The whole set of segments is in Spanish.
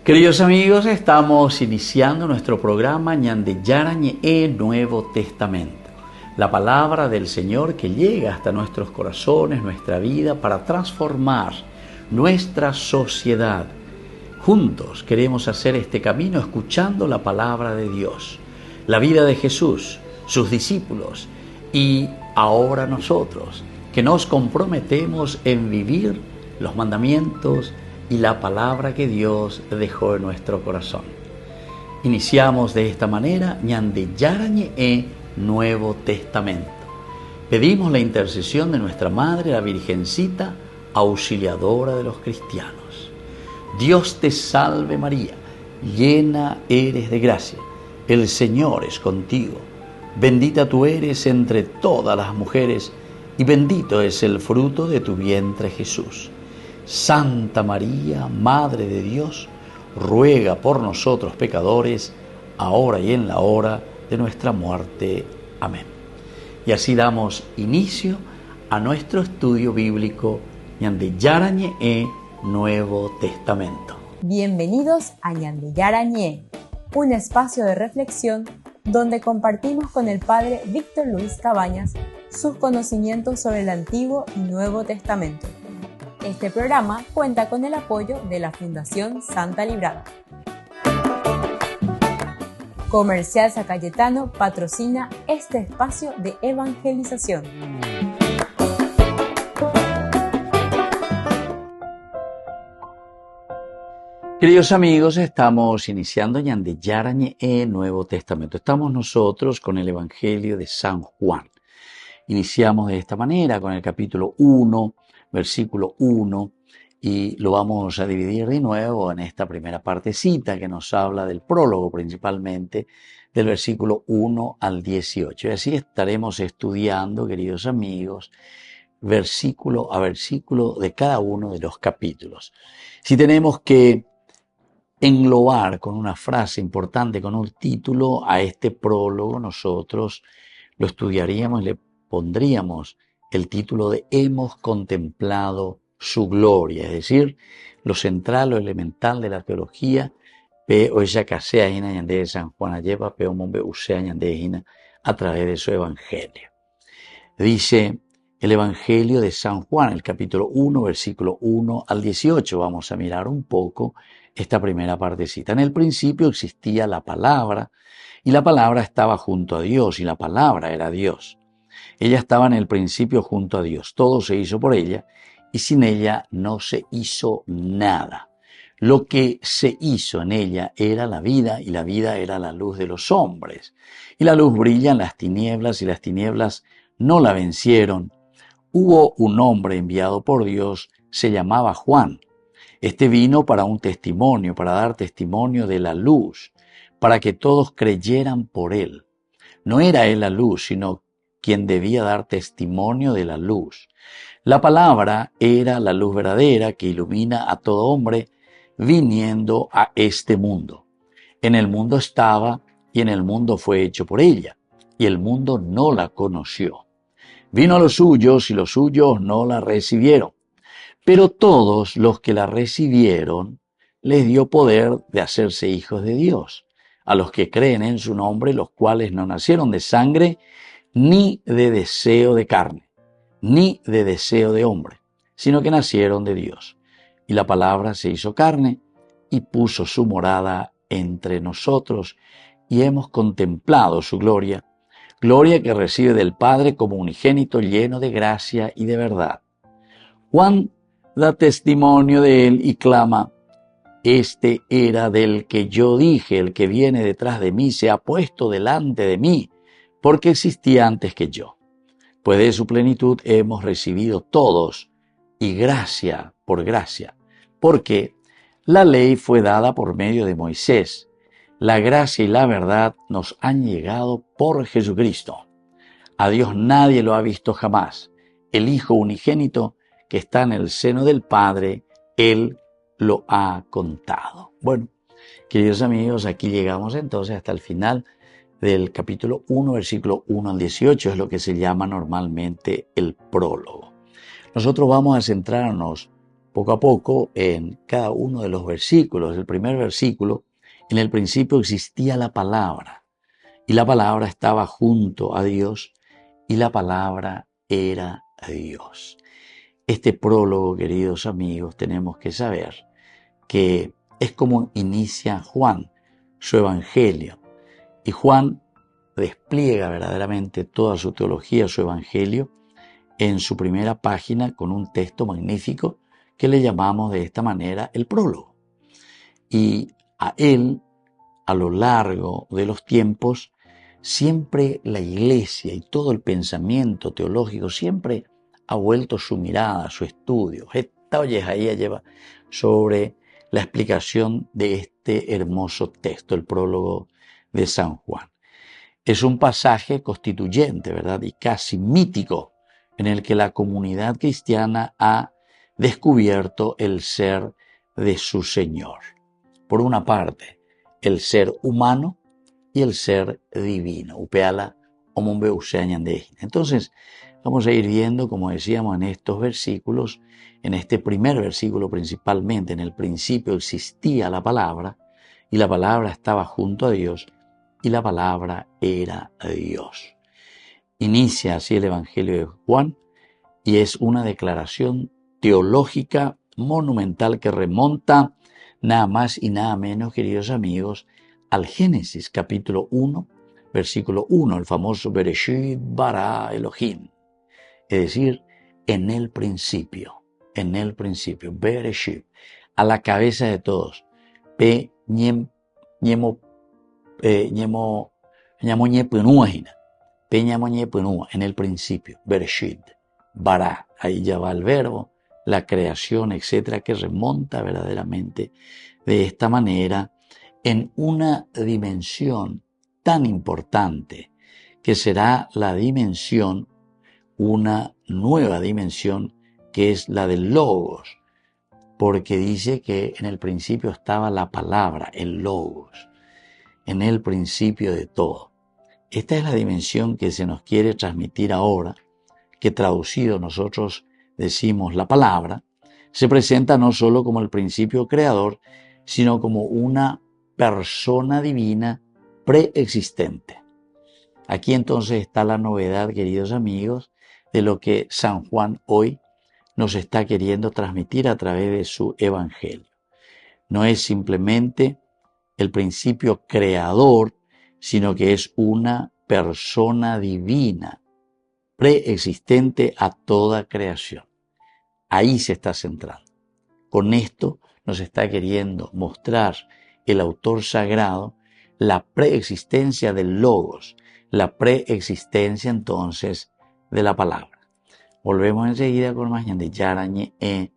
Queridos amigos, estamos iniciando nuestro programa Ñande Yarañe Nuevo Testamento. La palabra del Señor que llega hasta nuestros corazones, nuestra vida, para transformar nuestra sociedad. Juntos queremos hacer este camino escuchando la palabra de Dios, la vida de Jesús, sus discípulos y ahora nosotros, que nos comprometemos en vivir los mandamientos y la palabra que Dios dejó en nuestro corazón. Iniciamos de esta manera Ñande Yarañe Nuevo Testamento. Pedimos la intercesión de nuestra Madre, la Virgencita, auxiliadora de los cristianos. Dios te salve María, llena eres de gracia, el Señor es contigo. Bendita tú eres entre todas las mujeres y bendito es el fruto de tu vientre Jesús. Santa María, Madre de Dios, ruega por nosotros pecadores, ahora y en la hora de nuestra muerte. Amén. Y así damos inicio a nuestro estudio bíblico Ñande Yarañe Nuevo Testamento. Bienvenidos a Ñande Yarañe, un espacio de reflexión donde compartimos con el Padre Víctor Luis Cabañas sus conocimientos sobre el Antiguo y Nuevo Testamento. Este programa cuenta con el apoyo de la Fundación Santa Librada. Comercial San Cayetano patrocina este espacio de evangelización. Queridos amigos, estamos iniciando Ñande Yarañe Nuevo Testamento. Estamos nosotros con el Evangelio de San Juan. Iniciamos de esta manera con el capítulo 1, versículo 1, y lo vamos a dividir de nuevo en esta primera partecita que nos habla del prólogo principalmente, del versículo 1 al 18. Y así estaremos estudiando, queridos amigos, versículo a versículo de cada uno de los capítulos. Si tenemos que englobar con una frase importante, con un título a este prólogo, nosotros lo estudiaríamos y le pondríamos el título de Hemos contemplado su gloria, es decir, lo central, lo elemental de la teología, pe oya casea ina ñande de San Juan lleva pe omombe usea ñande ina a través de su evangelio. Dice el Evangelio de San Juan, el capítulo 1, versículo 1 al 18. Vamos a mirar un poco esta primera partecita. En el principio existía la palabra, y la palabra estaba junto a Dios, y la palabra era Dios. Ella estaba en el principio junto a Dios. Todo se hizo por ella, y sin ella no se hizo nada. Lo que se hizo en ella era la vida, y la vida era la luz de los hombres. Y la luz brilla en las tinieblas, y las tinieblas no la vencieron. Hubo un hombre enviado por Dios, se llamaba Juan. Este vino para un testimonio, para dar testimonio de la luz, para que todos creyeran por él. No era él la luz, sino quien debía dar testimonio de la luz. La palabra era la luz verdadera que ilumina a todo hombre viniendo a este mundo. En el mundo estaba y en el mundo fue hecho por ella, y el mundo no la conoció. Vino a los suyos y los suyos no la recibieron. Pero todos los que la recibieron les dio poder de hacerse hijos de Dios, a los que creen en su nombre, los cuales no nacieron de sangre, ni de deseo de carne, ni de deseo de hombre, sino que nacieron de Dios. Y la palabra se hizo carne y puso su morada entre nosotros, y hemos contemplado su gloria, gloria que recibe del Padre como unigénito lleno de gracia y de verdad. Juan da testimonio de él y clama: este era del que yo dije, el que viene detrás de mí se ha puesto delante de mí, porque existía antes que yo. Pues de su plenitud hemos recibido todos, y gracia por gracia, porque la ley fue dada por medio de Moisés. La gracia y la verdad nos han llegado por Jesucristo. A Dios nadie lo ha visto jamás. El Hijo unigénito que está en el seno del Padre, Él lo ha contado. Bueno, queridos amigos, aquí llegamos entonces hasta el final del capítulo 1, versículo 1 al 18, es lo que se llama normalmente el prólogo. Nosotros vamos a centrarnos poco a poco en cada uno de los versículos. El primer versículo, en el principio existía la palabra, y la palabra estaba junto a Dios, y la palabra era Dios. Este prólogo, queridos amigos, tenemos que saber que es como inicia Juan su evangelio. Y Juan despliega verdaderamente toda su teología, su evangelio, en su primera página con un texto magnífico que le llamamos de esta manera el prólogo. Y a él, a lo largo de los tiempos, siempre la Iglesia y todo el pensamiento teológico siempre ha vuelto su mirada, su estudio. Esta ollejaía lleva sobre la explicación de este hermoso texto, el prólogo de San Juan. Es un pasaje constituyente, ¿verdad? Y casi mítico, en el que la comunidad cristiana ha descubierto el ser de su Señor. Por una parte, el ser humano y el ser divino. Upeala omombe useañandejina. Entonces, vamos a ir viendo, como decíamos en estos versículos, en este primer versículo principalmente, en el principio existía la palabra, y la palabra estaba junto a Dios, y la palabra era Dios. Inicia así el Evangelio de Juan, y es una declaración teológica monumental que remonta nada más y nada menos, queridos amigos, al Génesis capítulo 1, versículo 1, el famoso Bereshit bara Elohim, es decir, en el principio, Bereshit, a la cabeza de todos, en el principio, Bereshit, bara, ahí ya va el verbo, la creación, etcétera, que remonta verdaderamente de esta manera en una dimensión tan importante que será la dimensión, una nueva dimensión que es la del Logos, porque dice que en el principio estaba la palabra, el Logos, en el principio de todo. Esta es la dimensión que se nos quiere transmitir ahora, que traducido nosotros decimos la palabra, se presenta no solo como el principio creador, sino como una persona divina preexistente. Aquí entonces está la novedad, queridos amigos, de lo que San Juan hoy nos está queriendo transmitir a través de su evangelio. No es simplemente el principio creador, sino que es una persona divina, preexistente a toda creación. Ahí se está centrando. Con esto nos está queriendo mostrar el autor sagrado la preexistencia del Logos, la preexistencia entonces de la palabra. Volvemos enseguida con más de Yarañe en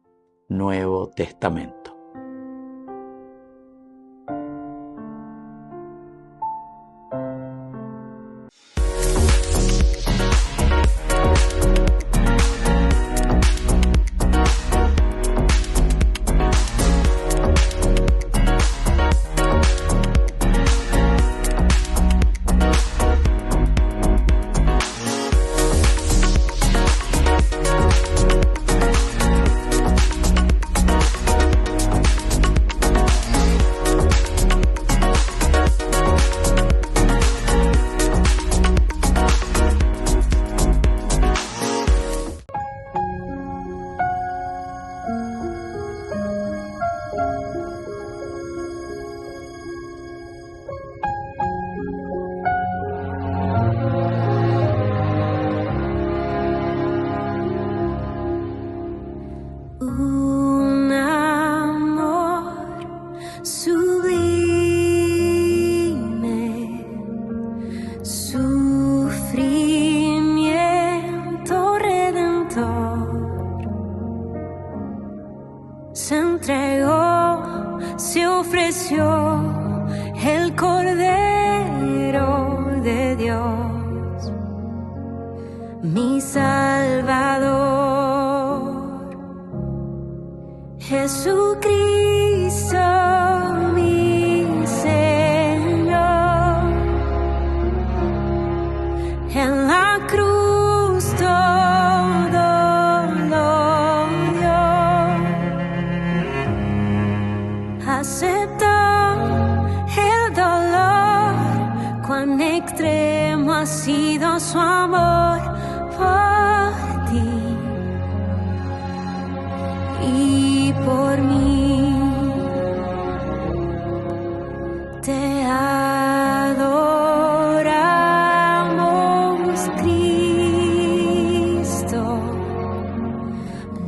Nuevo Testamento. El Cordero de Dios, mi Salvador, Jesucristo, mi Señor, en la cruz todo lo dio cuán extremo ha sido su amor por ti y por mí. Te adoramos, Cristo.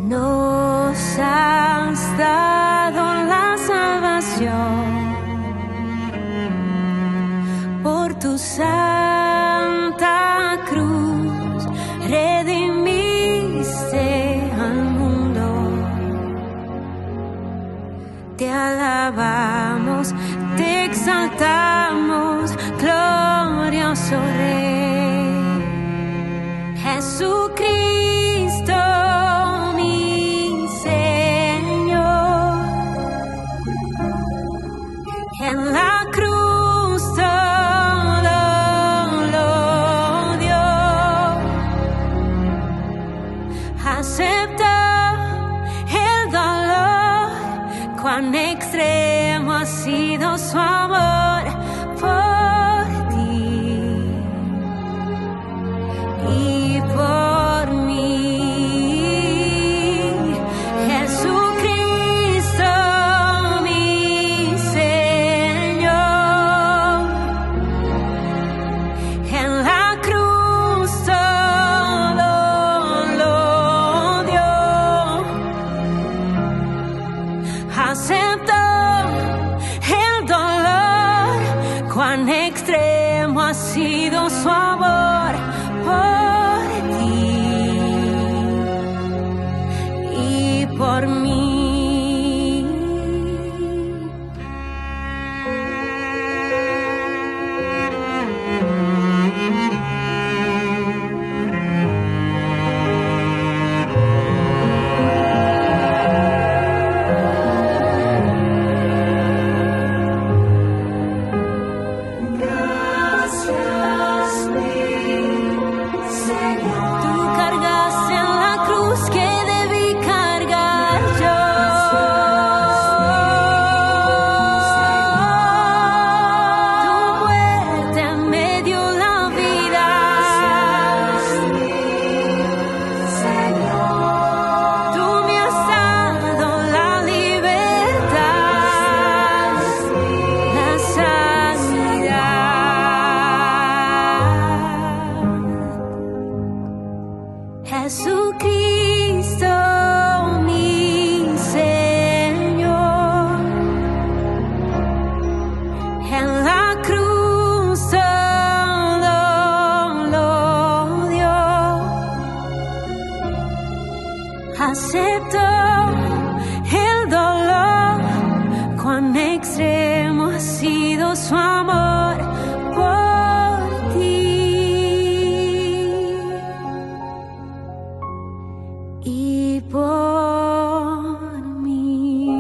Nos has dado la salvación. Por tu santa cruz redimiste al mundo. Te alabamos, te exaltamos, glorioso Rey. Jesucristo, mi Señor. En la cruz todo lo dio. Aceptó el dolor, cuán extremo ha sido su amor por ti y por mí. Jesucristo, mi Señor. En la cruz todo lo dio. Aceptó el dolor, cuán extremo ha sido su amor por ti y por mí. Tú cargaste en la cruz que debí cargar yo. Tu muerte me dio la vida. Tú me has dado la libertad, la sanidad. Jesucristo, mi Señor. En la cruz todo lo dio. Aceptó el dolor, cuán extremo ha sido su amor por ti y por mí.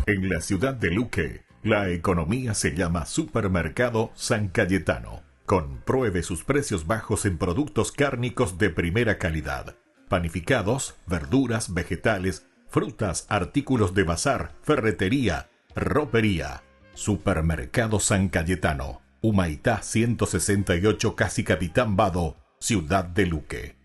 En la ciudad de Luque, la economía se llama Supermercado San Cayetano. Compruebe sus precios bajos en productos cárnicos de primera calidad. Panificados, verduras, vegetales, frutas, artículos de bazar, ferretería, ropería. Supermercado San Cayetano. Humaitá 168, Casi Capitán Vado, ciudad de Luque.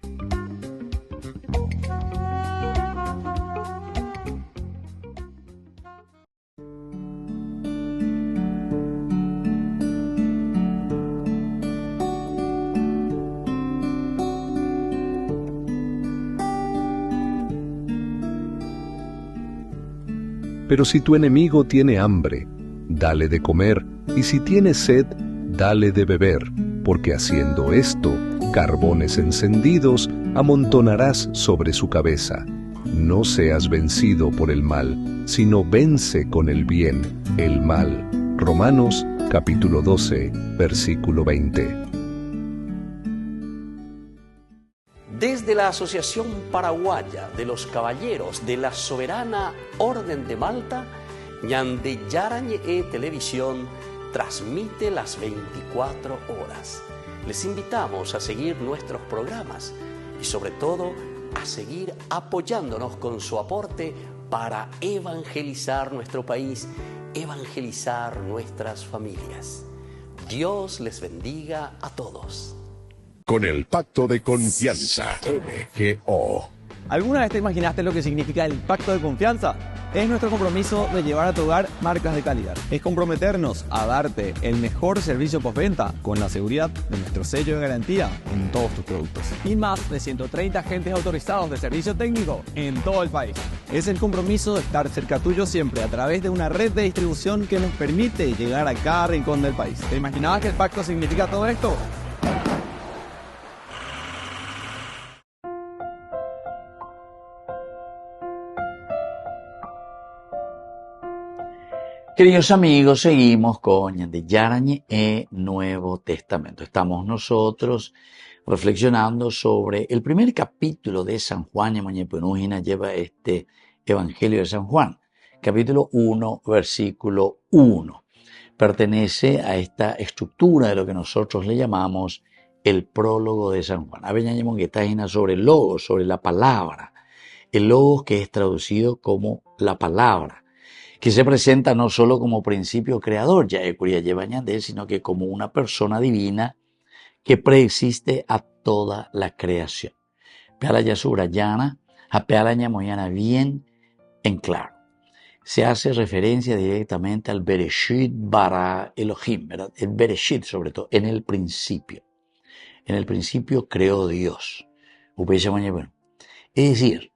Pero si tu enemigo tiene hambre, dale de comer, y si tiene sed, dale de beber, porque haciendo esto, carbones encendidos amontonarás sobre su cabeza. No seas vencido por el mal, sino vence con el bien el mal. Romanos capítulo 12, versículo 20. Desde la Asociación Paraguaya de los Caballeros de la Soberana Orden de Malta, Ñande Yarañe Televisión transmite las 24 horas. Les invitamos a seguir nuestros programas y sobre todo a seguir apoyándonos con su aporte para evangelizar nuestro país, evangelizar nuestras familias. Dios les bendiga a todos. Con el Pacto de Confianza, MGO. ¿Alguna vez te imaginaste lo que significa el Pacto de Confianza? Es nuestro compromiso de llevar a tu hogar marcas de calidad. Es comprometernos a darte el mejor servicio postventa con la seguridad de nuestro sello de garantía en todos tus productos. Y más de 130 agentes autorizados de servicio técnico en todo el país. Es el compromiso de estar cerca tuyo siempre a través de una red de distribución que nos permite llegar a cada rincón del país. ¿Te imaginabas que el pacto significa todo esto? Queridos amigos, seguimos con Ñande Yarañe Nuevo Testamento. Estamos nosotros reflexionando sobre el primer capítulo de San Juan. Ñamoñepunujina lleva este Evangelio de San Juan, capítulo 1, versículo 1. Pertenece a esta estructura de lo que nosotros le llamamos el prólogo de San Juan. Aveñañemonguetajina sobre el logos, sobre la palabra. El logos que es traducido como la palabra, que se presenta no solo como principio creador, ya lleva añadir, sino que como una persona divina que preexiste a toda la creación. Peala ya subrayana, a peala ñamoyana bien en claro. Se hace referencia directamente al Bereshit bara Elohim, ¿verdad? El Bereshit sobre todo, en el principio. En el principio creó Dios. Es decir,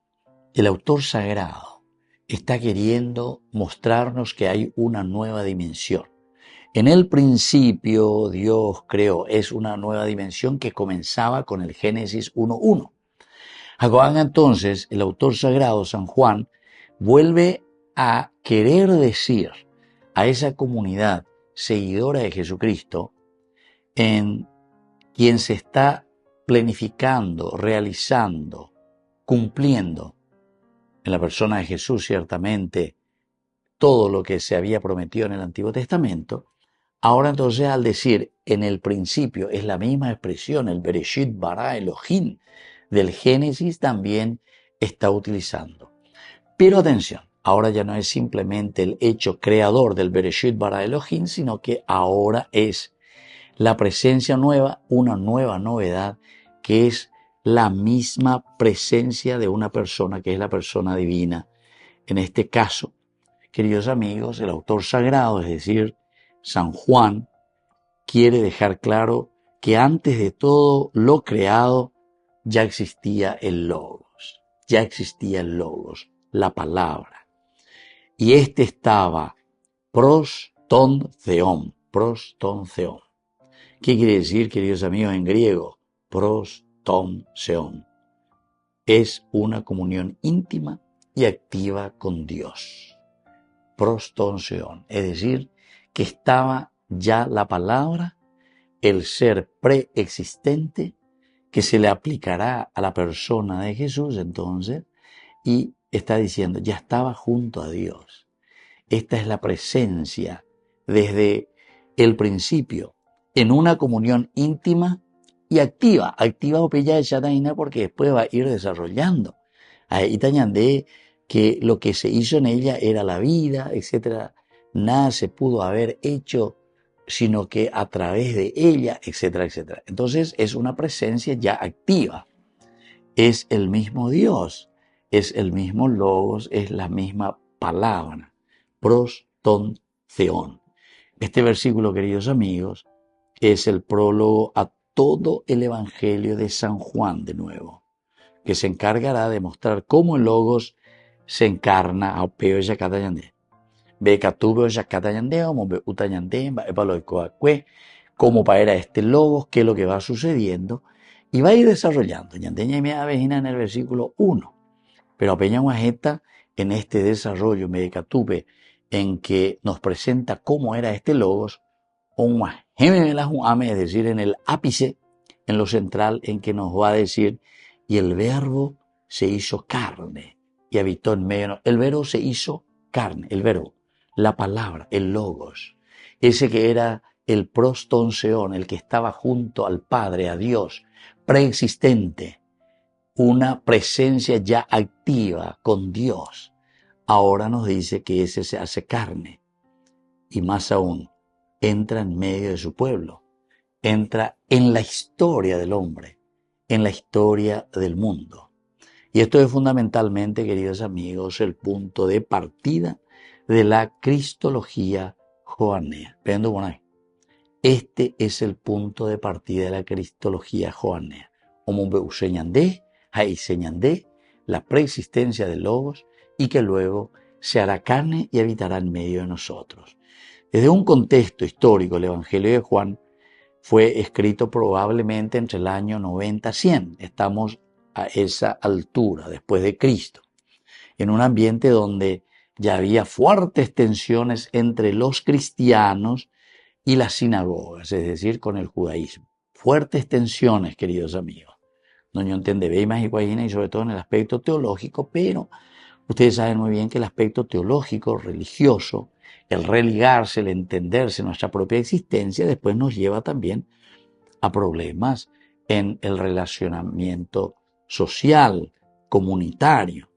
el autor sagrado está queriendo mostrarnos que hay una nueva dimensión. En el principio Dios creó, es una nueva dimensión que comenzaba con el Génesis 1:1. Acá entonces el autor sagrado, San Juan, vuelve a querer decir a esa comunidad seguidora de Jesucristo, en quien se está planificando, realizando, cumpliendo en la persona de Jesús, ciertamente, todo lo que se había prometido en el Antiguo Testamento. Ahora entonces, al decir en el principio, es la misma expresión, el Bereshit bara Elohim del Génesis también está utilizando. Pero atención, ahora ya no es simplemente el hecho creador del Bereshit bara Elohim, sino que ahora es la presencia nueva, una nueva novedad, que es la misma presencia de una persona que es la persona divina. En este caso, queridos amigos, el autor sagrado, es decir, San Juan, quiere dejar claro que antes de todo lo creado ya existía el Logos, la palabra. Y este estaba pros ton theon. ¿Qué quiere decir, queridos amigos, en griego? Pros ton theon. Es una comunión íntima y activa con Dios. Pros ton theon. Es decir, que estaba ya la palabra, el ser preexistente, que se le aplicará a la persona de Jesús entonces, y está diciendo, ya estaba junto a Dios. Esta es la presencia desde el principio, en una comunión íntima y activa opella de Shataina, porque después va a ir desarrollando. Ahí tañandé que lo que se hizo en ella era la vida, etcétera. Nada se pudo haber hecho sino que a través de ella, etcétera, etcétera. Entonces es una presencia ya activa. Es el mismo Dios, es el mismo Logos, es la misma palabra. Pros ton theon. Este versículo, queridos amigos, es el prólogo a todo el Evangelio de San Juan de nuevo, que se encargará de mostrar cómo el Logos se encarna a Peo Yakatayandé. Ve Catubeo Yakatayandé, como ve Utayandé, cómo para este Logos, qué es lo que va sucediendo, y va a ir desarrollando. Yandeña y Mea Vejina en el versículo 1. Pero Peña Guajeta, en este desarrollo, Medicatupe, en que nos presenta cómo era este logos, es decir, en el ápice, en lo central, en que nos va a decir, y el verbo se hizo carne y habitó en medio. El verbo se hizo carne, el verbo, la palabra, el logos, ese que era el prostonseón, el que estaba junto al Padre, a Dios, preexistente, una presencia ya activa con Dios. Ahora nos dice que ese se hace carne y más aún, entra en medio de su pueblo, entra en la historia del hombre, en la historia del mundo. Y esto es fundamentalmente, queridos amigos, el punto de partida de la cristología joanea. Vendo por ahí. Este es el punto de partida de la cristología joanea. Como señandé, ahí señandé la preexistencia del Logos y que luego se hará carne y habitará en medio de nosotros. Desde un contexto histórico, el Evangelio de Juan fue escrito probablemente entre el año 90-100. Estamos a esa altura, después de Cristo, en un ambiente donde ya había fuertes tensiones entre los cristianos y las sinagogas, es decir, con el judaísmo. Fuertes tensiones, queridos amigos. No entendéis más y sobre todo en el aspecto teológico, pero ustedes saben muy bien que el aspecto teológico, religioso, el religarse, el entenderse nuestra propia existencia, después nos lleva también a problemas en el relacionamiento social, comunitario.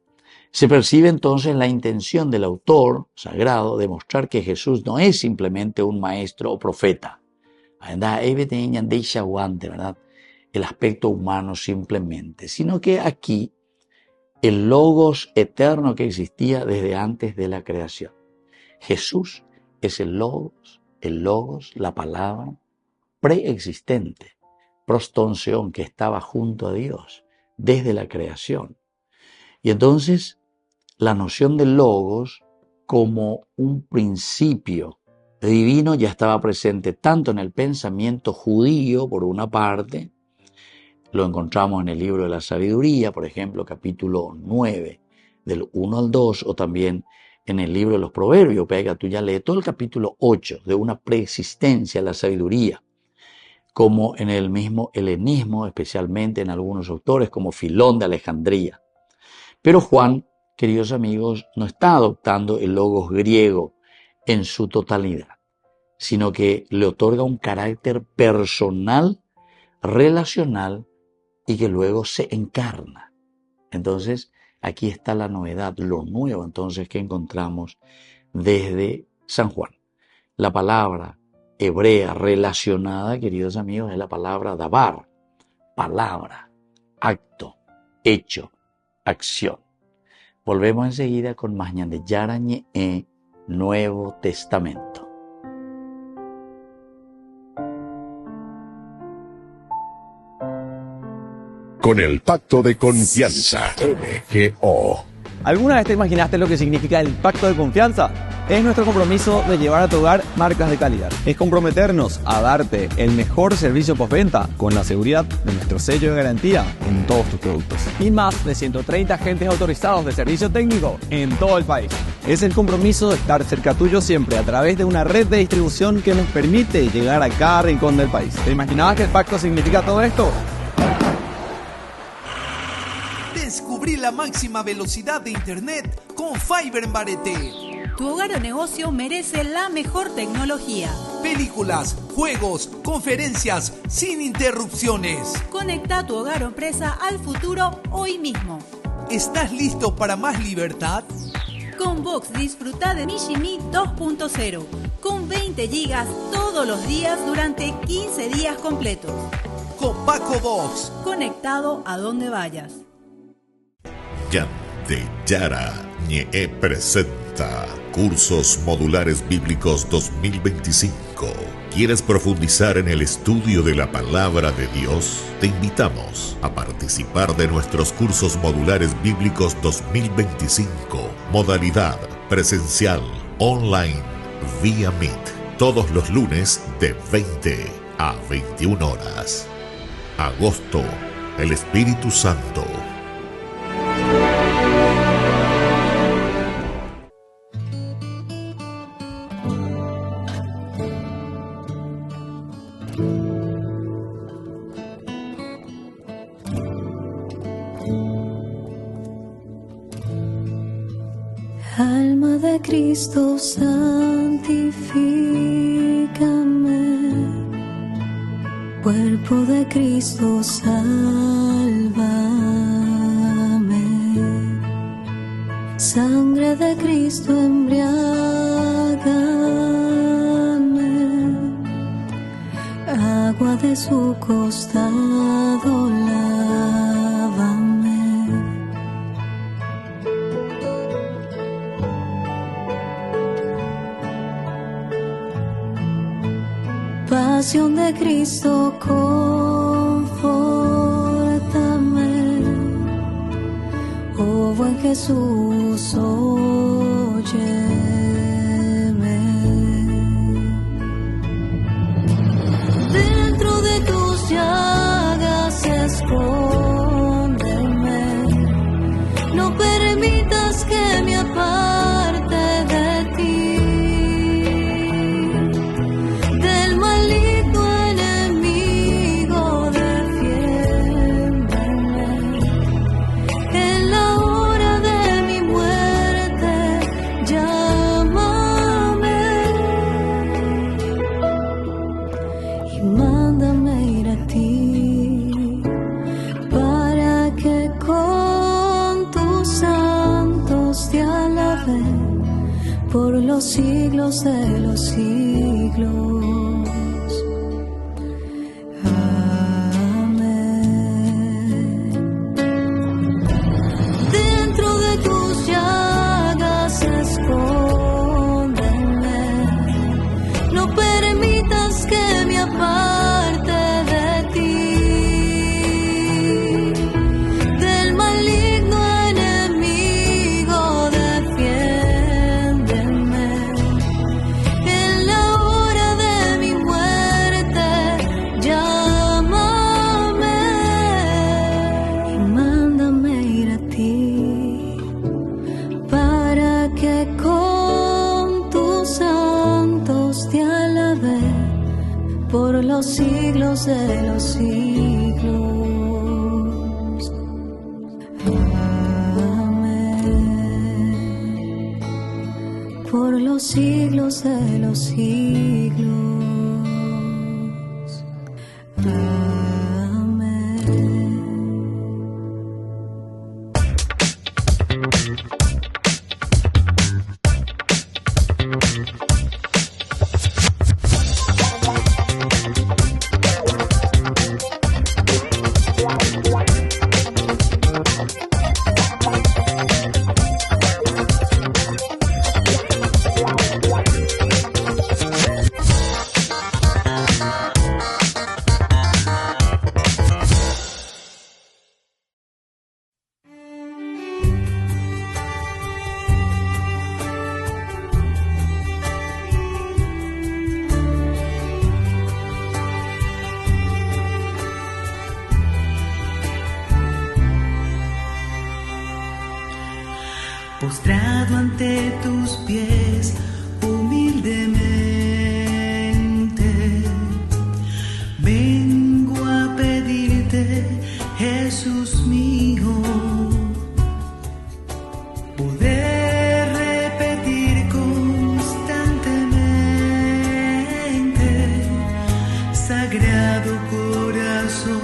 Se percibe entonces la intención del autor sagrado de mostrar que Jesús no es simplemente un maestro o profeta, ¿verdad? El aspecto humano simplemente, sino que aquí el logos eterno que existía desde antes de la creación. Jesús es el logos, la palabra preexistente, prostonseón, que estaba junto a Dios desde la creación. Y entonces la noción del logos como un principio divino ya estaba presente tanto en el pensamiento judío, por una parte, lo encontramos en el libro de la sabiduría, por ejemplo, capítulo 9, del 1 al 2, o también en el libro de los proverbios, pega, tú ya lees todo el capítulo 8 de una preexistencia, la sabiduría, como en el mismo helenismo, especialmente en algunos autores como Filón de Alejandría. Pero Juan, queridos amigos, no está adoptando el logos griego en su totalidad, sino que le otorga un carácter personal, relacional, y que luego se encarna. Entonces, aquí está la novedad, lo nuevo entonces que encontramos desde San Juan. La palabra hebrea relacionada, queridos amigos, es la palabra dabar, palabra, acto, hecho, acción. Volvemos enseguida con más ñande Yarañe Nuevo Testamento. Con el pacto de confianza, MGO. ¿Alguna vez te imaginaste lo que significa el pacto de confianza? Es nuestro compromiso de llevar a tu hogar marcas de calidad. Es comprometernos a darte el mejor servicio postventa con la seguridad de nuestro sello de garantía en todos tus productos. Y más de 130 agentes autorizados de servicio técnico en todo el país. Es el compromiso de estar cerca tuyo siempre a través de una red de distribución que nos permite llegar a cada rincón del país. ¿Te imaginabas que el pacto significa todo esto? Descubrí la máxima velocidad de internet con Fiber en Barete. Tu hogar o negocio merece la mejor tecnología. Películas, juegos, conferencias, sin interrupciones. Conecta tu hogar o empresa al futuro hoy mismo. ¿Estás listo para más libertad? Con Vox disfruta de Mishimi 2.0 con 20 gigas todos los días durante 15 días completos. Con Paco Vox. Conectado a donde vayas. Ñande Yarañe presenta Cursos Modulares Bíblicos 2025. ¿Quieres profundizar en el estudio de la Palabra de Dios? Te invitamos a participar de nuestros Cursos Modulares Bíblicos 2025. Modalidad presencial, online, vía Meet. Todos los lunes de 20 a 21 horas. Agosto, el Espíritu Santo. de Cristo, santifícame. Cuerpo de Cristo, sálvame. Sangre de Cristo, embriágame. Agua de su costado, lávame. Pasión de Cristo, confórtame. Oh buen Jesús, óyeme. Dentro de tus llagas escóndeme. No permitas que me aparte de ti. Por los siglos de los siglos. Amén. Dentro de tus llagas escóndeme. No permitas que me aparte de ti. Del maligno enemigo defiéndeme. En la hora de mi muerte llámame. Y mándame ir a ti, para que con tus santos te alabe por los siglos de los siglos. Amén. Por los siglos de los siglos. Amén. Postrado ante tus pies humildemente, vengo a pedirte, Jesús mío, poder repetir constantemente, Sagrado Corazón,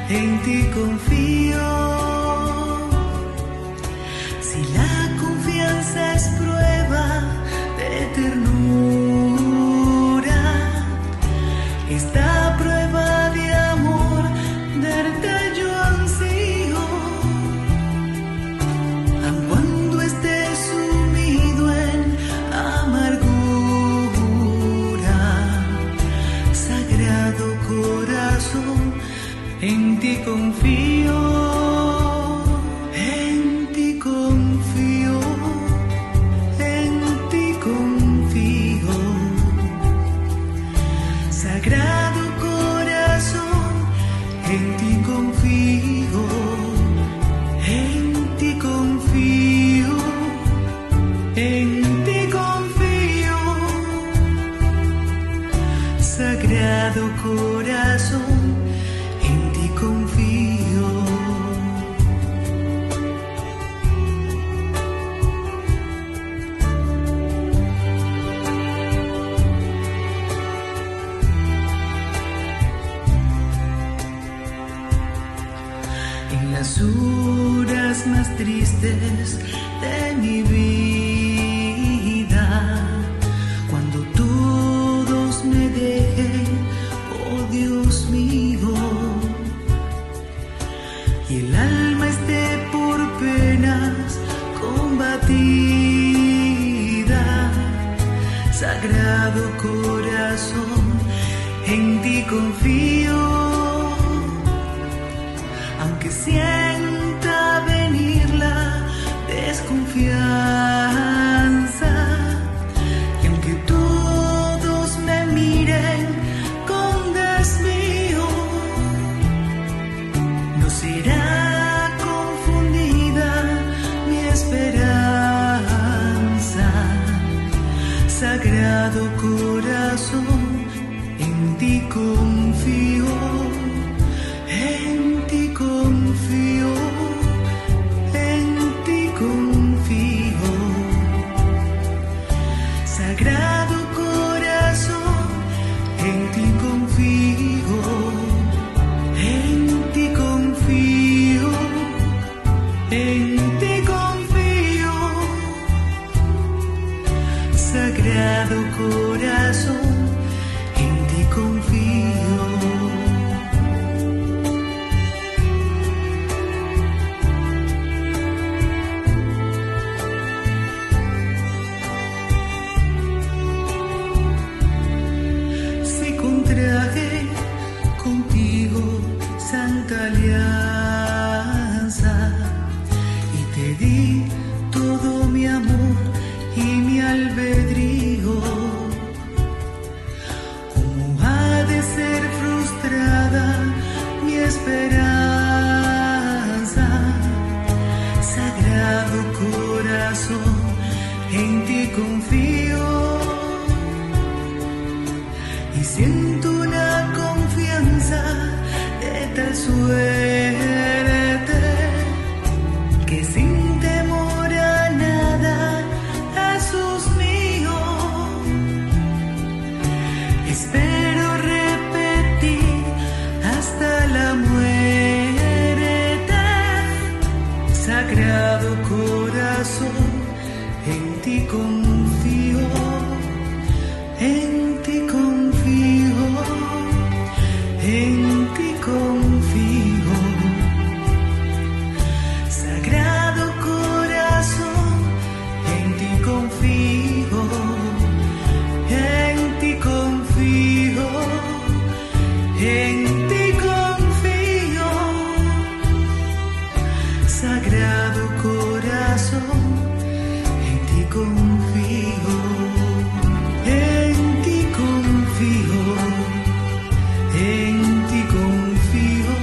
en ti confío. Es prueba de ternura, esta prueba de amor, darte yo ansío, aun cuando estés sumido en amargura, Sagrado Corazón, en ti confío. Sagrado Corazón, en ti confío, en ti confío, en ti confío. Sagrado Corazón, en ti confío. cuides de mi vida. Cuando todos me dejen, oh Dios mío, y el alma esté por penas combatida, Sagrado Corazón, en ti confío, aunque sienta venir la desconfianza, y aunque todos me miren con desvío, no será confundida mi esperanza. Sagrado Corazón, en ti confío, en ti confío, en ti confío. Sagrado Corazón, en ti confío, en ti confío, en ti confío. Sagrado Corazón, en ti confío. Si contraje contigo santa alianza y te di todo mi amor y mi albedrío, ¿cómo ha de ser frustrada mi esperanza? Sagrado Corazón, en ti confío, y siento una confianza de tal suerte que sin temor a nada, Jesús mío, espero repetir hasta la muerte. Sagrado Corazón, en ti confío, en ti confío, en ti confío. Sagrado Corazón, en ti confío, en ti confío, en ti confío. Sagrado Corazón, en ti confío, en ti confío, en ti confío.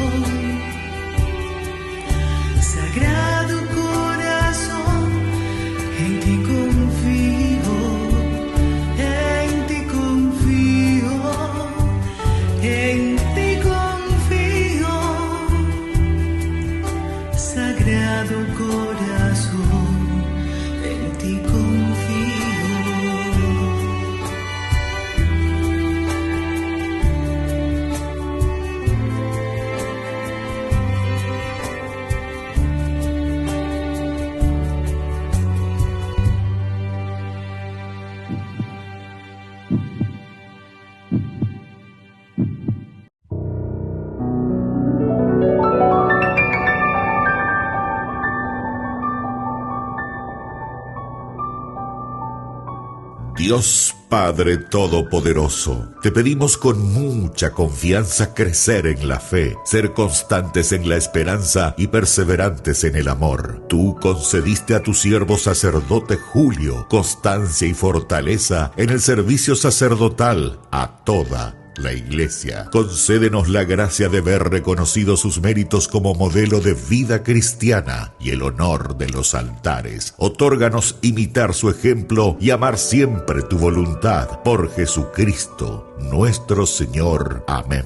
Sagrado Corazón, en ti confío, en ti confío, en ti confío. Sagrado Corazón, en ti confío. Dios Padre Todopoderoso, te pedimos con mucha confianza crecer en la fe, ser constantes en la esperanza y perseverantes en el amor. Tú concediste a tu siervo sacerdote Julio constancia y fortaleza en el servicio sacerdotal a toda la Iglesia. Concédenos la gracia de ver reconocidos sus méritos como modelo de vida cristiana y el honor de los altares. Otórganos imitar su ejemplo y amar siempre tu voluntad. Por Jesucristo, nuestro Señor. Amén.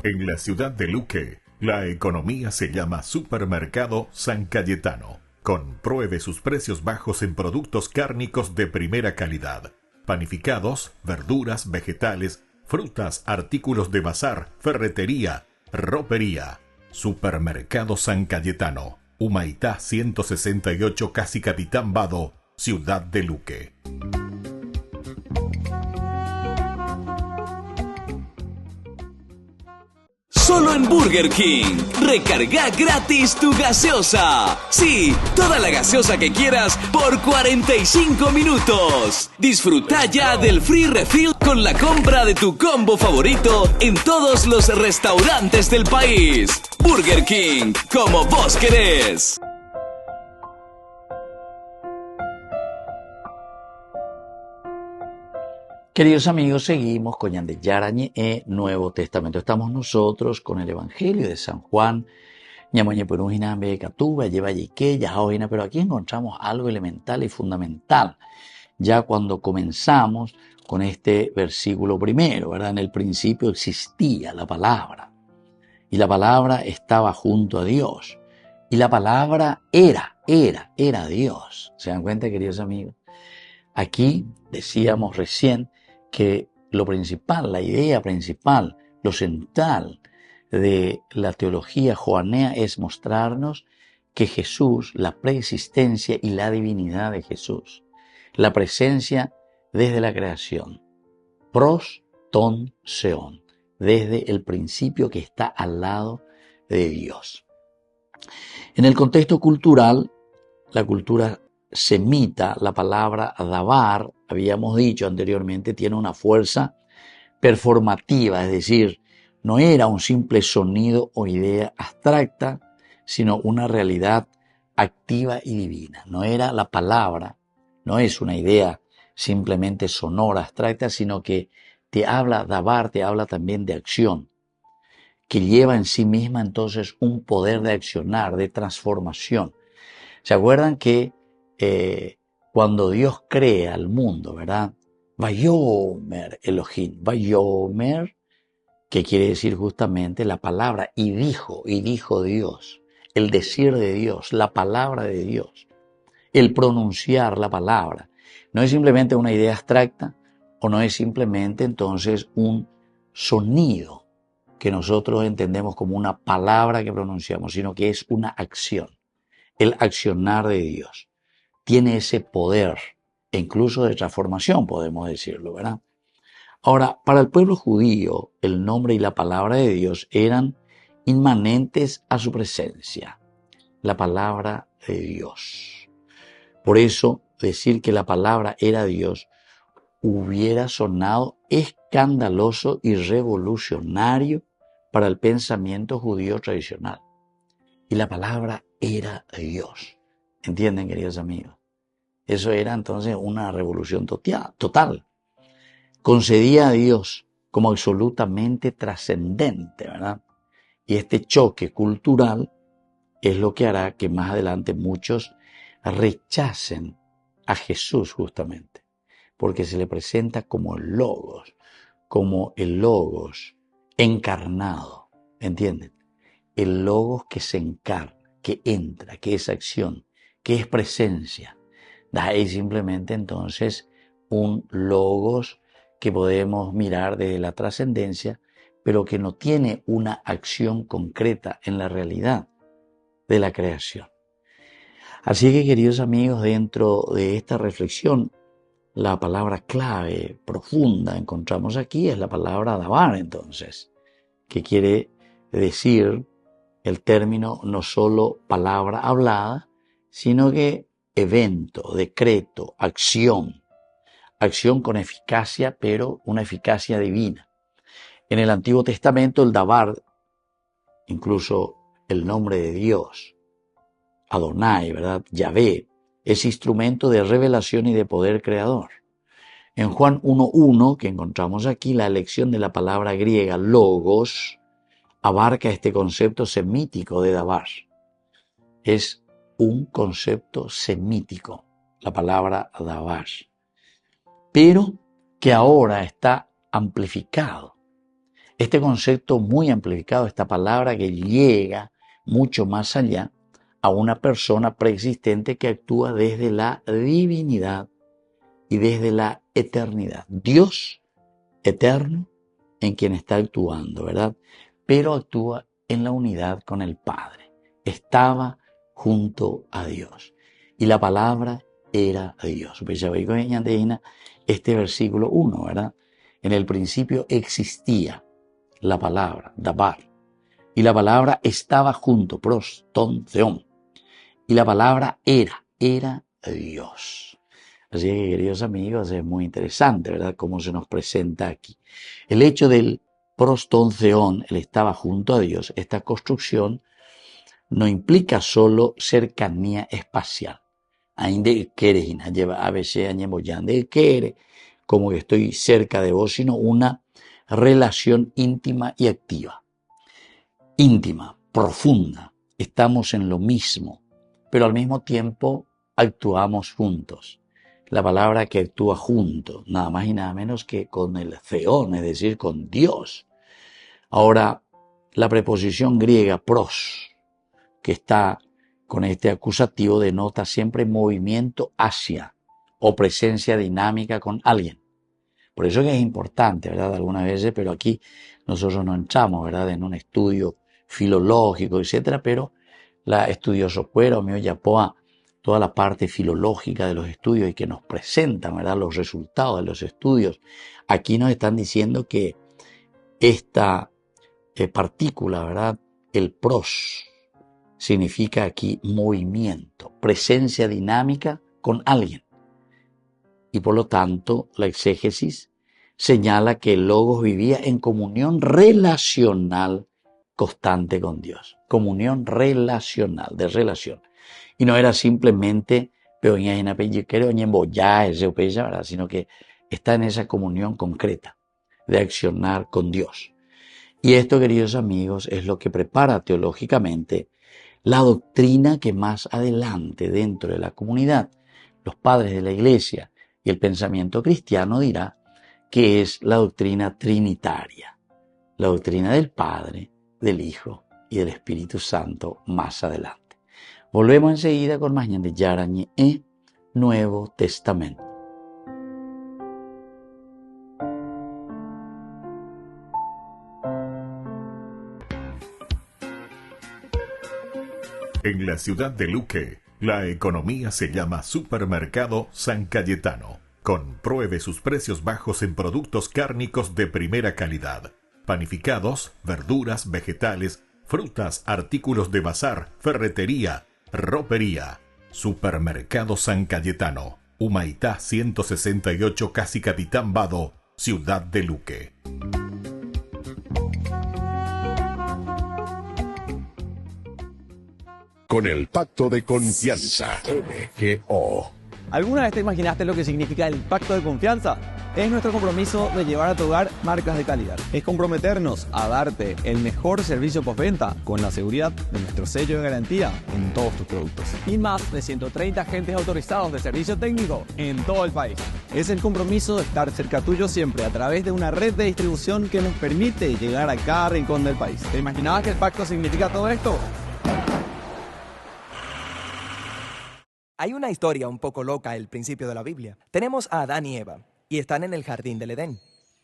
En la ciudad de Luque, la economía se llama Supermercado San Cayetano. Compruebe sus precios bajos en productos cárnicos de primera calidad, panificados, verduras, vegetales, frutas, artículos de bazar, ferretería, ropería. Supermercado San Cayetano, Humaitá 168, Casi Capitán Vado, Ciudad de Luque. Solo en Burger King. Recarga gratis tu gaseosa. Sí, toda la gaseosa que quieras por 45 minutos. Disfruta ya del free refill con la compra de tu combo favorito en todos los restaurantes del país. Burger King, como vos querés. Queridos amigos, seguimos con Ñande Yarañe Nuevo Testamento. Estamos nosotros con el Evangelio de San Juan. Pero aquí encontramos algo elemental y fundamental. Ya cuando comenzamos con este versículo primero, ¿verdad? En el principio existía la palabra. Y la palabra estaba junto a Dios. Y la palabra era Dios. ¿Se dan cuenta, queridos amigos? Aquí decíamos recién que lo principal, la idea principal, lo central de la teología joanea es mostrarnos que Jesús, la preexistencia y la divinidad de Jesús, la presencia desde la creación, pros ton seon, desde el principio que está al lado de Dios. En el contexto cultural, la cultura semita, la palabra dabar, habíamos dicho anteriormente, tiene una fuerza performativa, es decir, no era un simple sonido o idea abstracta, sino una realidad activa y divina. No era la palabra, no es una idea simplemente sonora, abstracta, sino que te habla, dabar te habla también de acción, que lleva en sí misma entonces un poder de accionar, de transformación. ¿Se acuerdan que cuando Dios crea al mundo, ¿verdad? Vayomer Elohim, Vayomer, que quiere decir justamente la palabra, y dijo Dios, el decir de Dios, la palabra de Dios, el pronunciar la palabra. No es simplemente una idea abstracta o no es simplemente entonces un sonido que nosotros entendemos como una palabra que pronunciamos, sino que es una acción, el accionar de Dios. Tiene ese poder, e incluso de transformación, podemos decirlo, ¿verdad? Ahora, para el pueblo judío, el nombre y la palabra de Dios eran inmanentes a su presencia, la palabra de Dios. Por eso, decir que la palabra era Dios hubiera sonado escandaloso y revolucionario para el pensamiento judío tradicional. Y la palabra era Dios. ¿Entienden, queridos amigos? Eso era entonces una revolución total. Concedía a Dios como absolutamente trascendente, ¿verdad? Y este choque cultural es lo que hará que más adelante muchos rechacen a Jesús justamente, porque se le presenta como el Logos encarnado, ¿entienden? El Logos que se encarna, que entra, que es acción, que es presencia. Da ahí simplemente entonces un Logos que podemos mirar desde la trascendencia, pero que no tiene una acción concreta en la realidad de la creación. Así que, queridos amigos, dentro de esta reflexión, la palabra clave, profunda, encontramos aquí es la palabra dabar, entonces, que quiere decir el término no solo palabra hablada, sino que evento, decreto, acción con eficacia, pero una eficacia divina. En el Antiguo Testamento el dabar, incluso el nombre de Dios, Adonai, ¿verdad? Yahvé, es instrumento de revelación y de poder creador. En Juan 1:1, que encontramos aquí, la elección de la palabra griega logos abarca este concepto semítico de dabar. Es un concepto semítico, la palabra dabar, pero que ahora está amplificado. Este concepto muy amplificado, esta palabra que llega mucho más allá a una persona preexistente que actúa desde la divinidad y desde la eternidad. Dios eterno en quien está actuando, ¿verdad? Pero actúa en la unidad con el Padre. Estaba junto a Dios. Y la palabra era Dios. Pues ya veis con este versículo 1, ¿verdad? En el principio existía la palabra, dabar. Y la palabra estaba junto, pros, ton, theon. Y la palabra era Dios. Así que, queridos amigos, es muy interesante, ¿verdad?, cómo se nos presenta aquí. El hecho del pros, ton, theon, él estaba junto a Dios, esta construcción no implica solo cercanía espacial. Ainde quiere, a veces añemoyande quiere, como que estoy cerca de vos, sino una relación íntima y activa. Íntima, profunda, estamos en lo mismo, pero al mismo tiempo actuamos juntos. La palabra que actúa junto, nada más y nada menos que con el theon, es decir, con Dios. Ahora, la preposición griega pros, que está con este acusativo, denota siempre movimiento hacia o presencia dinámica con alguien. Por eso que es importante, ¿verdad?, algunas veces, pero aquí nosotros no entramos, ¿verdad?, en un estudio filológico, etcétera, pero la estudioso fuera o mío yapoa toda la parte filológica de los estudios y que nos presentan, ¿verdad?, los resultados de los estudios. Aquí nos están diciendo que esta partícula, ¿verdad?, el pros, significa aquí movimiento, presencia dinámica con alguien. Y por lo tanto, la exégesis señala que el Logos vivía en comunión relacional constante con Dios. Comunión relacional, de relación. Y no era simplemente, sino que está en esa comunión concreta de accionar con Dios. Y esto, queridos amigos, es lo que prepara teológicamente la doctrina que más adelante dentro de la comunidad, los padres de la iglesia y el pensamiento cristiano dirá que es la doctrina trinitaria, la doctrina del Padre, del Hijo y del Espíritu Santo más adelante. Volvemos enseguida con más de Yarañe Nuevo Testamento. En la ciudad de Luque, la economía se llama Supermercado San Cayetano. Compruebe sus precios bajos en productos cárnicos de primera calidad. Panificados, verduras, vegetales, frutas, artículos de bazar, ferretería, ropería. Supermercado San Cayetano. Humaitá 168, Casi Capitán Vado, ciudad de Luque. Con el pacto de confianza, MGO. ¿Alguna vez te imaginaste lo que significa el pacto de confianza? Es nuestro compromiso de llevar a tu hogar marcas de calidad. Es comprometernos a darte el mejor servicio postventa con la seguridad de nuestro sello de garantía en todos tus productos. Y más de 130 agentes autorizados de servicio técnico en todo el país. Es el compromiso de estar cerca tuyo siempre a través de una red de distribución que nos permite llegar a cada rincón del país. ¿Te imaginabas que el pacto significa todo esto? Hay una historia un poco loca al principio de la Biblia. Tenemos a Adán y Eva y están en el jardín del Edén.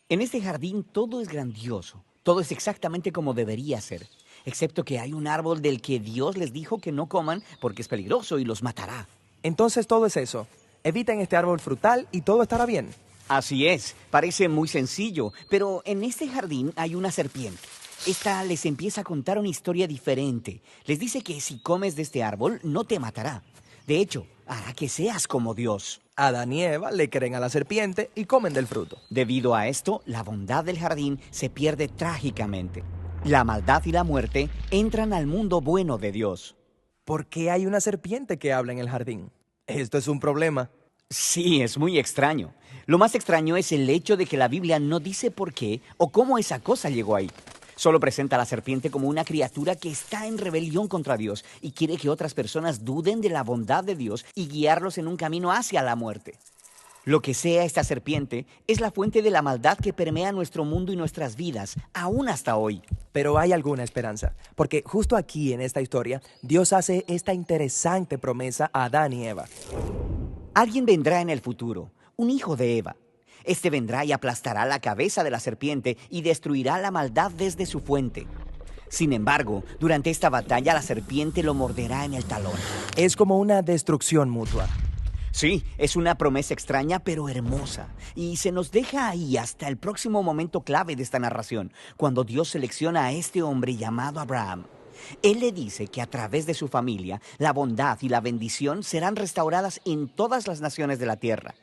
En este jardín todo es grandioso, todo es exactamente como debería ser, excepto que hay un árbol del que Dios les dijo que no coman porque es peligroso y los matará. Entonces todo es eso. Eviten este árbol frutal y todo estará bien. Así es, parece muy sencillo, pero en este jardín hay una serpiente. Esta les empieza a contar una historia diferente. Les dice que si comes de este árbol no te matará. De hecho, hará que seas como Dios. Adán y Eva le creen a la serpiente y comen del fruto. Debido a esto, la bondad del jardín se pierde trágicamente. La maldad y la muerte entran al mundo bueno de Dios. ¿Por qué hay una serpiente que habla en el jardín? Esto es un problema. Sí, es muy extraño. Lo más extraño es el hecho de que la Biblia no dice por qué o cómo esa cosa llegó ahí. Solo presenta a la serpiente como una criatura que está en rebelión contra Dios y quiere que otras personas duden de la bondad de Dios y guiarlos en un camino hacia la muerte. Lo que sea esta serpiente es la fuente de la maldad que permea nuestro mundo y nuestras vidas, aún hasta hoy. Pero hay alguna esperanza, porque justo aquí en esta historia, Dios hace esta interesante promesa a Adán y Eva. Alguien vendrá en el futuro, un hijo de Eva. Este vendrá y aplastará la cabeza de la serpiente y destruirá la maldad desde su fuente. Sin embargo, durante esta batalla la serpiente lo morderá en el talón. Es como una destrucción mutua. Sí, es una promesa extraña pero hermosa. Y se nos deja ahí hasta el próximo momento clave de esta narración, cuando Dios selecciona a este hombre llamado Abraham. Él le dice que a través de su familia, la bondad y la bendición serán restauradas en todas las naciones de la tierra.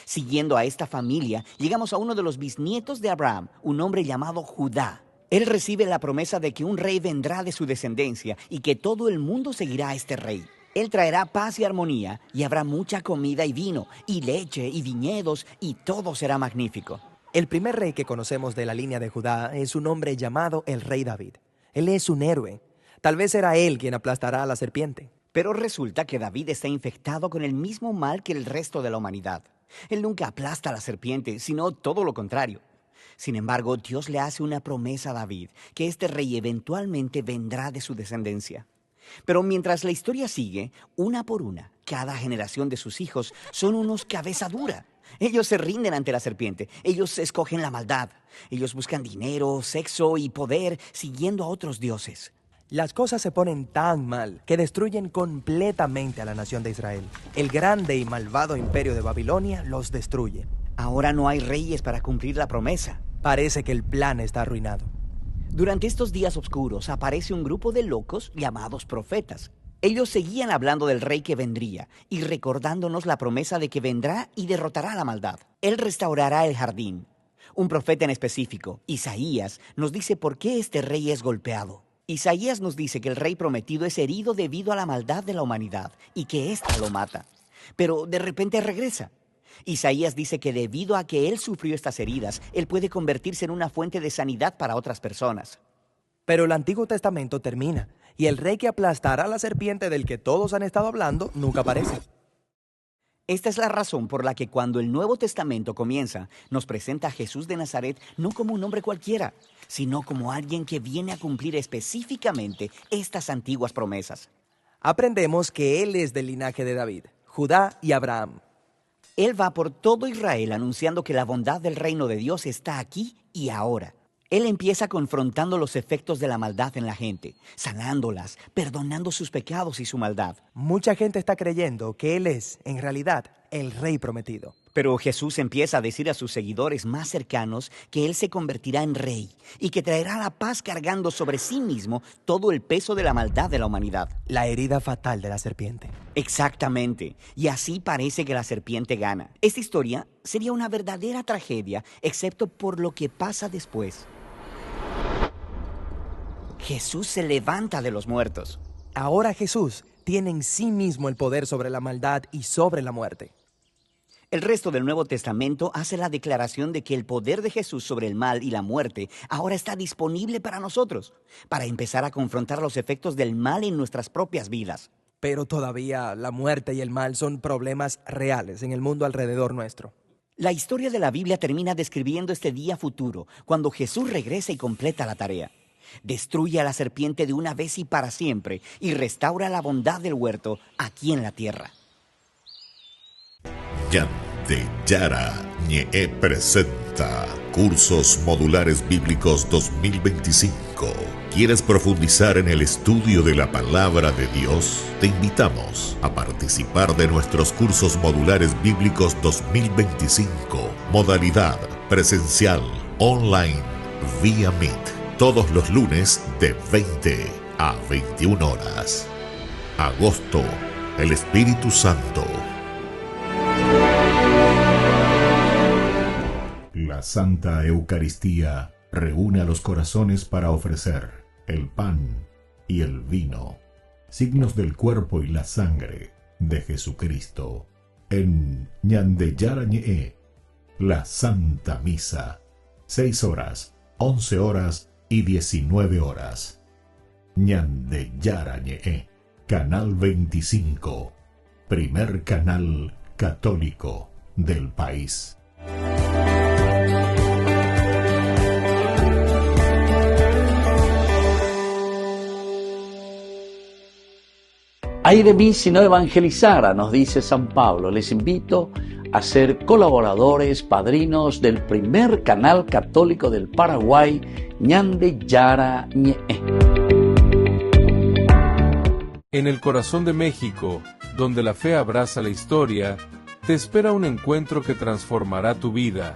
Siguiendo a esta familia, llegamos a uno de los bisnietos de Abraham, un hombre llamado Judá. Él recibe la promesa de que un rey vendrá de su descendencia y que todo el mundo seguirá a este rey. Él traerá paz y armonía, y habrá mucha comida y vino, y leche y viñedos, y todo será magnífico. El primer rey que conocemos de la línea de Judá es un hombre llamado el rey David. Él es un héroe. Tal vez será él quien aplastará a la serpiente. Pero resulta que David está infectado con el mismo mal que el resto de la humanidad. Él nunca aplasta a la serpiente, sino todo lo contrario. Sin embargo, Dios le hace una promesa a David, que este rey eventualmente vendrá de su descendencia. Pero mientras la historia sigue, una por una, cada generación de sus hijos son unos cabeza dura. Ellos se rinden ante la serpiente, ellos escogen la maldad, ellos buscan dinero, sexo y poder siguiendo a otros dioses. Las cosas se ponen tan mal que destruyen completamente a la nación de Israel. El grande y malvado imperio de Babilonia los destruye. Ahora no hay reyes para cumplir la promesa. Parece que el plan está arruinado. Durante estos días oscuros aparece un grupo de locos llamados profetas. Ellos seguían hablando del rey que vendría y recordándonos la promesa de que vendrá y derrotará la maldad. Él restaurará el jardín. Un profeta en específico, Isaías, nos dice por qué este rey es golpeado. Isaías nos dice que el rey prometido es herido debido a la maldad de la humanidad y que ésta lo mata. Pero de repente regresa. Isaías dice que debido a que él sufrió estas heridas, él puede convertirse en una fuente de sanidad para otras personas. Pero el Antiguo Testamento termina, y el rey que aplastará a la serpiente del que todos han estado hablando nunca aparece. Esta es la razón por la que cuando el Nuevo Testamento comienza, nos presenta a Jesús de Nazaret no como un hombre cualquiera, sino como alguien que viene a cumplir específicamente estas antiguas promesas. Aprendemos que él es del linaje de David, Judá y Abraham. Él va por todo Israel anunciando que la bondad del reino de Dios está aquí y ahora. Él empieza confrontando los efectos de la maldad en la gente, sanándolas, perdonando sus pecados y su maldad. Mucha gente está creyendo que él es, en realidad, el rey prometido. Pero Jesús empieza a decir a sus seguidores más cercanos que él se convertirá en rey y que traerá la paz cargando sobre sí mismo todo el peso de la maldad de la humanidad. La herida fatal de la serpiente. Exactamente. Y así parece que la serpiente gana. Esta historia sería una verdadera tragedia, excepto por lo que pasa después. Jesús se levanta de los muertos. Ahora Jesús tiene en sí mismo el poder sobre la maldad y sobre la muerte. El resto del Nuevo Testamento hace la declaración de que el poder de Jesús sobre el mal y la muerte ahora está disponible para nosotros, para empezar a confrontar los efectos del mal en nuestras propias vidas. Pero todavía la muerte y el mal son problemas reales en el mundo alrededor nuestro. La historia de la Biblia termina describiendo este día futuro, cuando Jesús regresa y completa la tarea. Destruye a la serpiente de una vez y para siempre y restaura la bondad del huerto aquí en la tierra. Ñandeyara Ñe'e presenta Cursos Modulares Bíblicos 2025. ¿Quieres profundizar en el estudio de la Palabra de Dios? Te invitamos a participar de nuestros Cursos Modulares Bíblicos 2025. Modalidad presencial, online, vía Meet. Todos los lunes de 20 a 21 horas. Agosto, el Espíritu Santo. La Santa Eucaristía reúne a los corazones para ofrecer el pan y el vino, signos del cuerpo y la sangre de Jesucristo. En Ñandeyara Ñe'e, la Santa Misa, 6 horas, 11 horas y 19 horas. Ñandeyara Ñe'e, Canal 25, primer canal católico del país. Ay de mí si no evangelizara, nos dice San Pablo. Les invito a ser colaboradores, padrinos del primer canal católico del Paraguay, Ñande Yarañe. En el corazón de México, donde la fe abraza la historia, te espera un encuentro que transformará tu vida.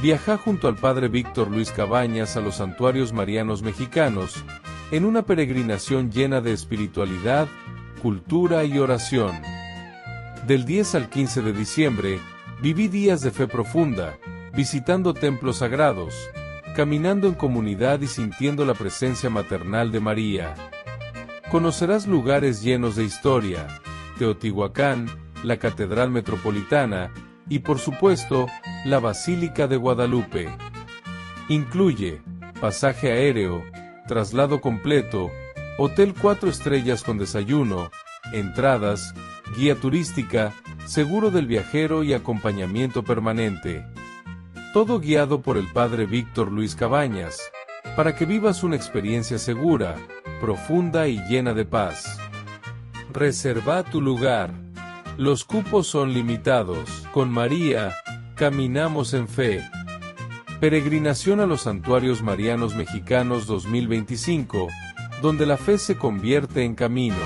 Viaja junto al Padre Víctor Luis Cabañas a los santuarios marianos mexicanos, en una peregrinación llena de espiritualidad, cultura y oración. Del 10 al 15 de diciembre, viví días de fe profunda, visitando templos sagrados, caminando en comunidad y sintiendo la presencia maternal de María. Conocerás lugares llenos de historia, Teotihuacán, la Catedral Metropolitana y, por supuesto, la Basílica de Guadalupe. Incluye pasaje aéreo, traslado completo, hotel 4 estrellas con desayuno, entradas, guía turística, seguro del viajero y acompañamiento permanente. Todo guiado por el Padre Víctor Luis Cabañas, para que vivas una experiencia segura, profunda y llena de paz. Reserva tu lugar. Los cupos son limitados. Con María, caminamos en fe. Peregrinación a los Santuarios Marianos Mexicanos 2025, donde la fe se convierte en camino.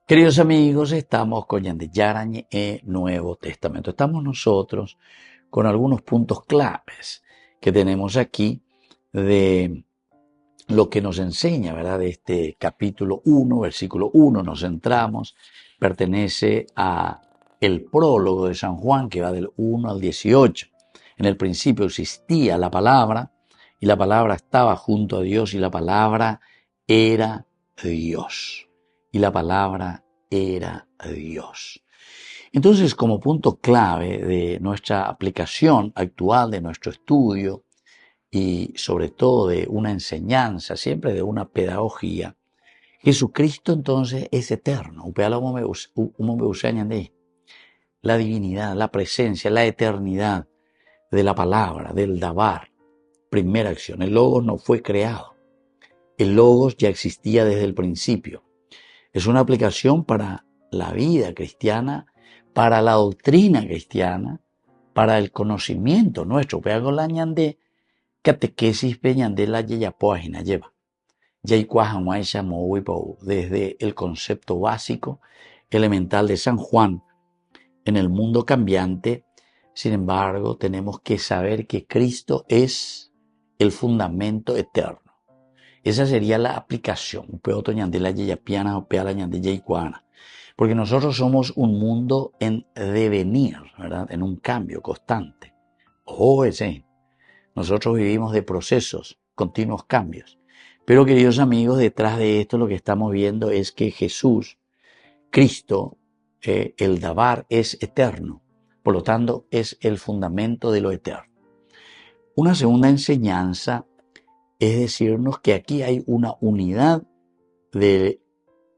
Queridos amigos, estamos con Ñande Yarañe Nuevo Testamento. Estamos nosotros con algunos puntos claves que tenemos aquí de lo que nos enseña, ¿verdad? De este capítulo 1, versículo 1, nos centramos, pertenece a el prólogo de San Juan, que va del 1 al 18. En el principio existía la palabra, y la palabra estaba junto a Dios, y la palabra era Dios. Y la palabra era Dios. Entonces, como punto clave de nuestra aplicación actual, de nuestro estudio, y sobre todo de una enseñanza, siempre de una pedagogía, Jesucristo entonces es eterno. La divinidad, la presencia, la eternidad de la palabra, del Dabar, primera acción. El Logos no fue creado. El Logos ya existía desde el principio. Es una aplicación para la vida cristiana, para la doctrina cristiana, para el conocimiento nuestro. Pero la ñande catequesis peñande la yeyapoajina lleva. Desde el concepto básico, elemental de San Juan, en el mundo cambiante, sin embargo, tenemos que saber que Cristo es el fundamento eterno. Esa sería la aplicación. Porque nosotros somos un mundo en devenir, ¿verdad? En un cambio constante. Nosotros vivimos de procesos, continuos cambios. Pero, queridos amigos, detrás de esto lo que estamos viendo es que Jesús, Cristo, el Dabar, es eterno. Por lo tanto, es el fundamento de lo eterno. Una segunda enseñanza es decirnos que aquí hay una unidad de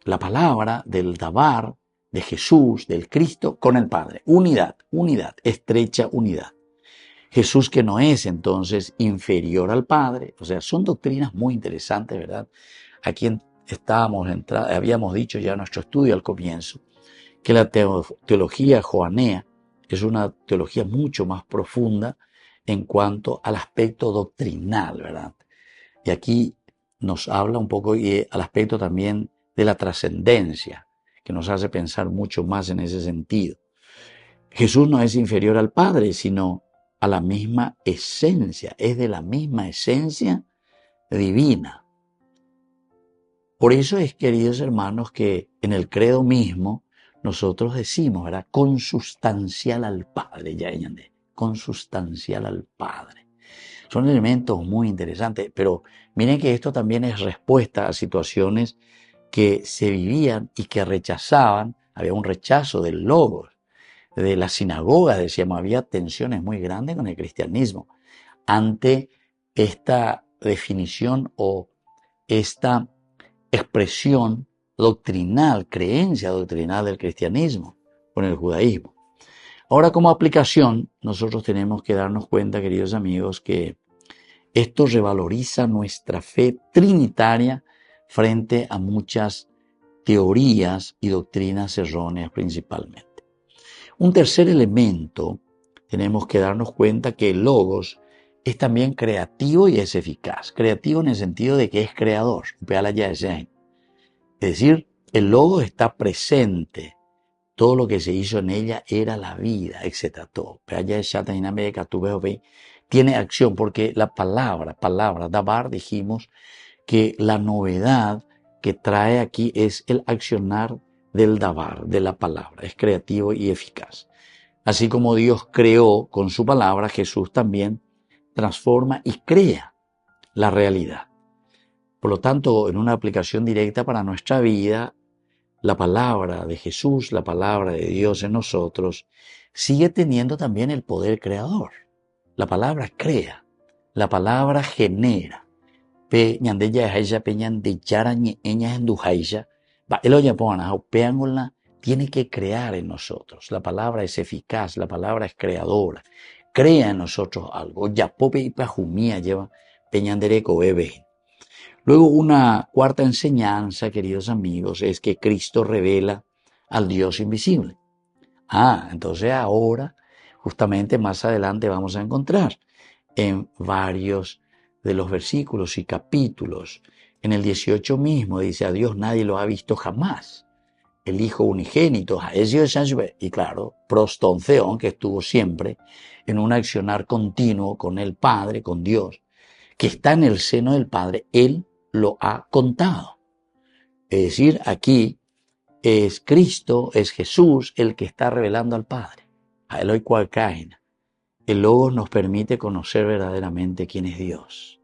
la palabra, del Dabar, de Jesús, del Cristo, con el Padre. Unidad, estrecha unidad. Jesús que no es entonces inferior al Padre. O sea, son doctrinas muy interesantes, ¿verdad? Aquí habíamos dicho ya en nuestro estudio al comienzo, que la teología joanea es una teología mucho más profunda en cuanto al aspecto doctrinal, ¿verdad? Y aquí nos habla un poco al aspecto también de la trascendencia, que nos hace pensar mucho más en ese sentido. Jesús no es inferior al Padre, sino a la misma esencia, es de la misma esencia divina. Por eso es, queridos hermanos, que en el credo mismo nosotros decimos, ¿verdad? Consustancial al Padre, consustancial al Padre. Son elementos muy interesantes, pero miren que esto también es respuesta a situaciones que se vivían y que rechazaban. Había un rechazo del Logos, de la sinagoga, decíamos, había tensiones muy grandes con el cristianismo ante esta definición o esta expresión doctrinal, creencia doctrinal del cristianismo con el judaísmo. Ahora, como aplicación, nosotros tenemos que darnos cuenta, queridos amigos, que Esto revaloriza nuestra fe trinitaria frente a muchas teorías y doctrinas erróneas principalmente. Un tercer elemento, tenemos que darnos cuenta que el Logos es también creativo y es eficaz. Creativo en el sentido de que es creador. Es decir, el Logos está presente. Todo lo que se hizo en ella era la vida, etc. Todo. Tiene acción porque la palabra, dabar, dijimos que la novedad que trae aquí es el accionar del dabar, de la palabra. Es creativo y eficaz. Así como Dios creó con su palabra, Jesús también transforma y crea la realidad. Por lo tanto, en una aplicación directa para nuestra vida, la palabra de Jesús, la palabra de Dios en nosotros, sigue teniendo también el poder creador. La palabra crea, la palabra genera. Tiene que crear en nosotros. La palabra es eficaz, la palabra es creadora. Crea en nosotros algo. Luego, una cuarta enseñanza, queridos amigos, es que Cristo revela al Dios invisible. Entonces ahora, justamente más adelante vamos a encontrar en varios de los versículos y capítulos. En el 18 mismo dice, a Dios nadie lo ha visto jamás. El Hijo unigénito, y claro, prostonceón, que estuvo siempre en un accionar continuo con el Padre, con Dios, que está en el seno del Padre, Él lo ha contado. Es decir, aquí es Cristo, es Jesús el que está revelando al Padre. A Eloi cual caen. El Logos nos permite conocer verdaderamente quién es Dios.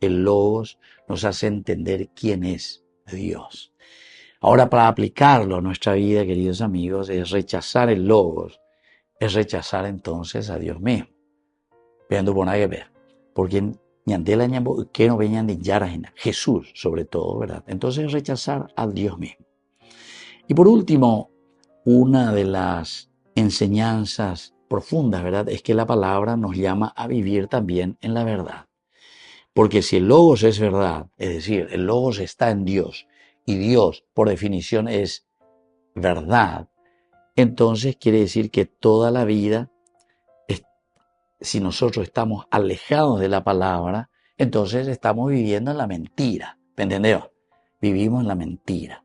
El Logos nos hace entender quién es Dios. Ahora, para aplicarlo a nuestra vida, queridos amigos, es rechazar el Logos, es rechazar entonces a Dios mismo. Vean por nada que ver. Porque que no venían de Yarajena, Jesús sobre todo, ¿verdad? Entonces rechazar a Dios mismo. Y por último, una de las enseñanzas profundas, ¿verdad? Es que la palabra nos llama a vivir también en la verdad. Porque si el Logos es verdad, es decir, el Logos está en Dios, y Dios, por definición, es verdad, entonces quiere decir que toda la vida, si nosotros estamos alejados de la palabra, entonces estamos viviendo en la mentira. ¿Me entendés? Vivimos en la mentira.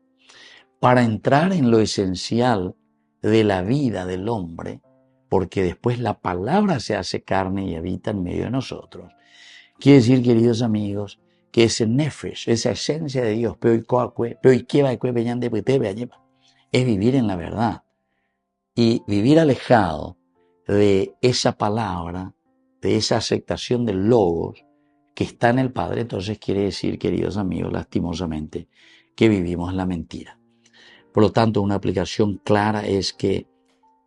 Para entrar en lo esencial de la vida del hombre, porque después la palabra se hace carne y habita en medio de nosotros, quiere decir, queridos amigos, que ese nefesh, esa esencia de Dios, es vivir en la verdad. Y vivir alejado de esa palabra, de esa aceptación del Logos que está en el Padre, entonces quiere decir, queridos amigos, lastimosamente, que vivimos en la mentira. Por lo tanto, una aplicación clara es que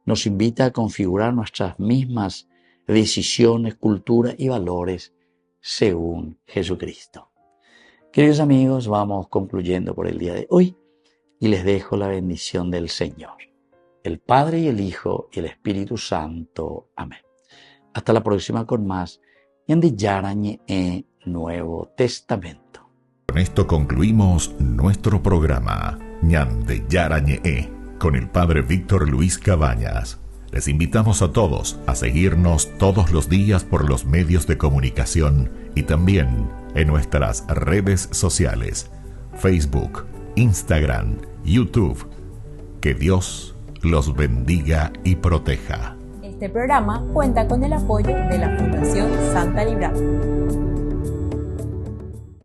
nos invita a configurar nuestras mismas decisiones, cultura y valores según Jesucristo. Queridos amigos, vamos concluyendo por el día de hoy y les dejo la bendición del Señor, el Padre y el Hijo y el Espíritu Santo. Amén. Hasta la próxima con más Ñande Yarañe Nuevo Testamento. Con esto concluimos nuestro programa Ñande Yarañe con el Padre Víctor Luis Cabañas. Les invitamos a todos a seguirnos todos los días por los medios de comunicación y también en nuestras redes sociales, Facebook, Instagram, YouTube. Que Dios los bendiga y proteja. Este programa cuenta con el apoyo de la Fundación Santa Librada.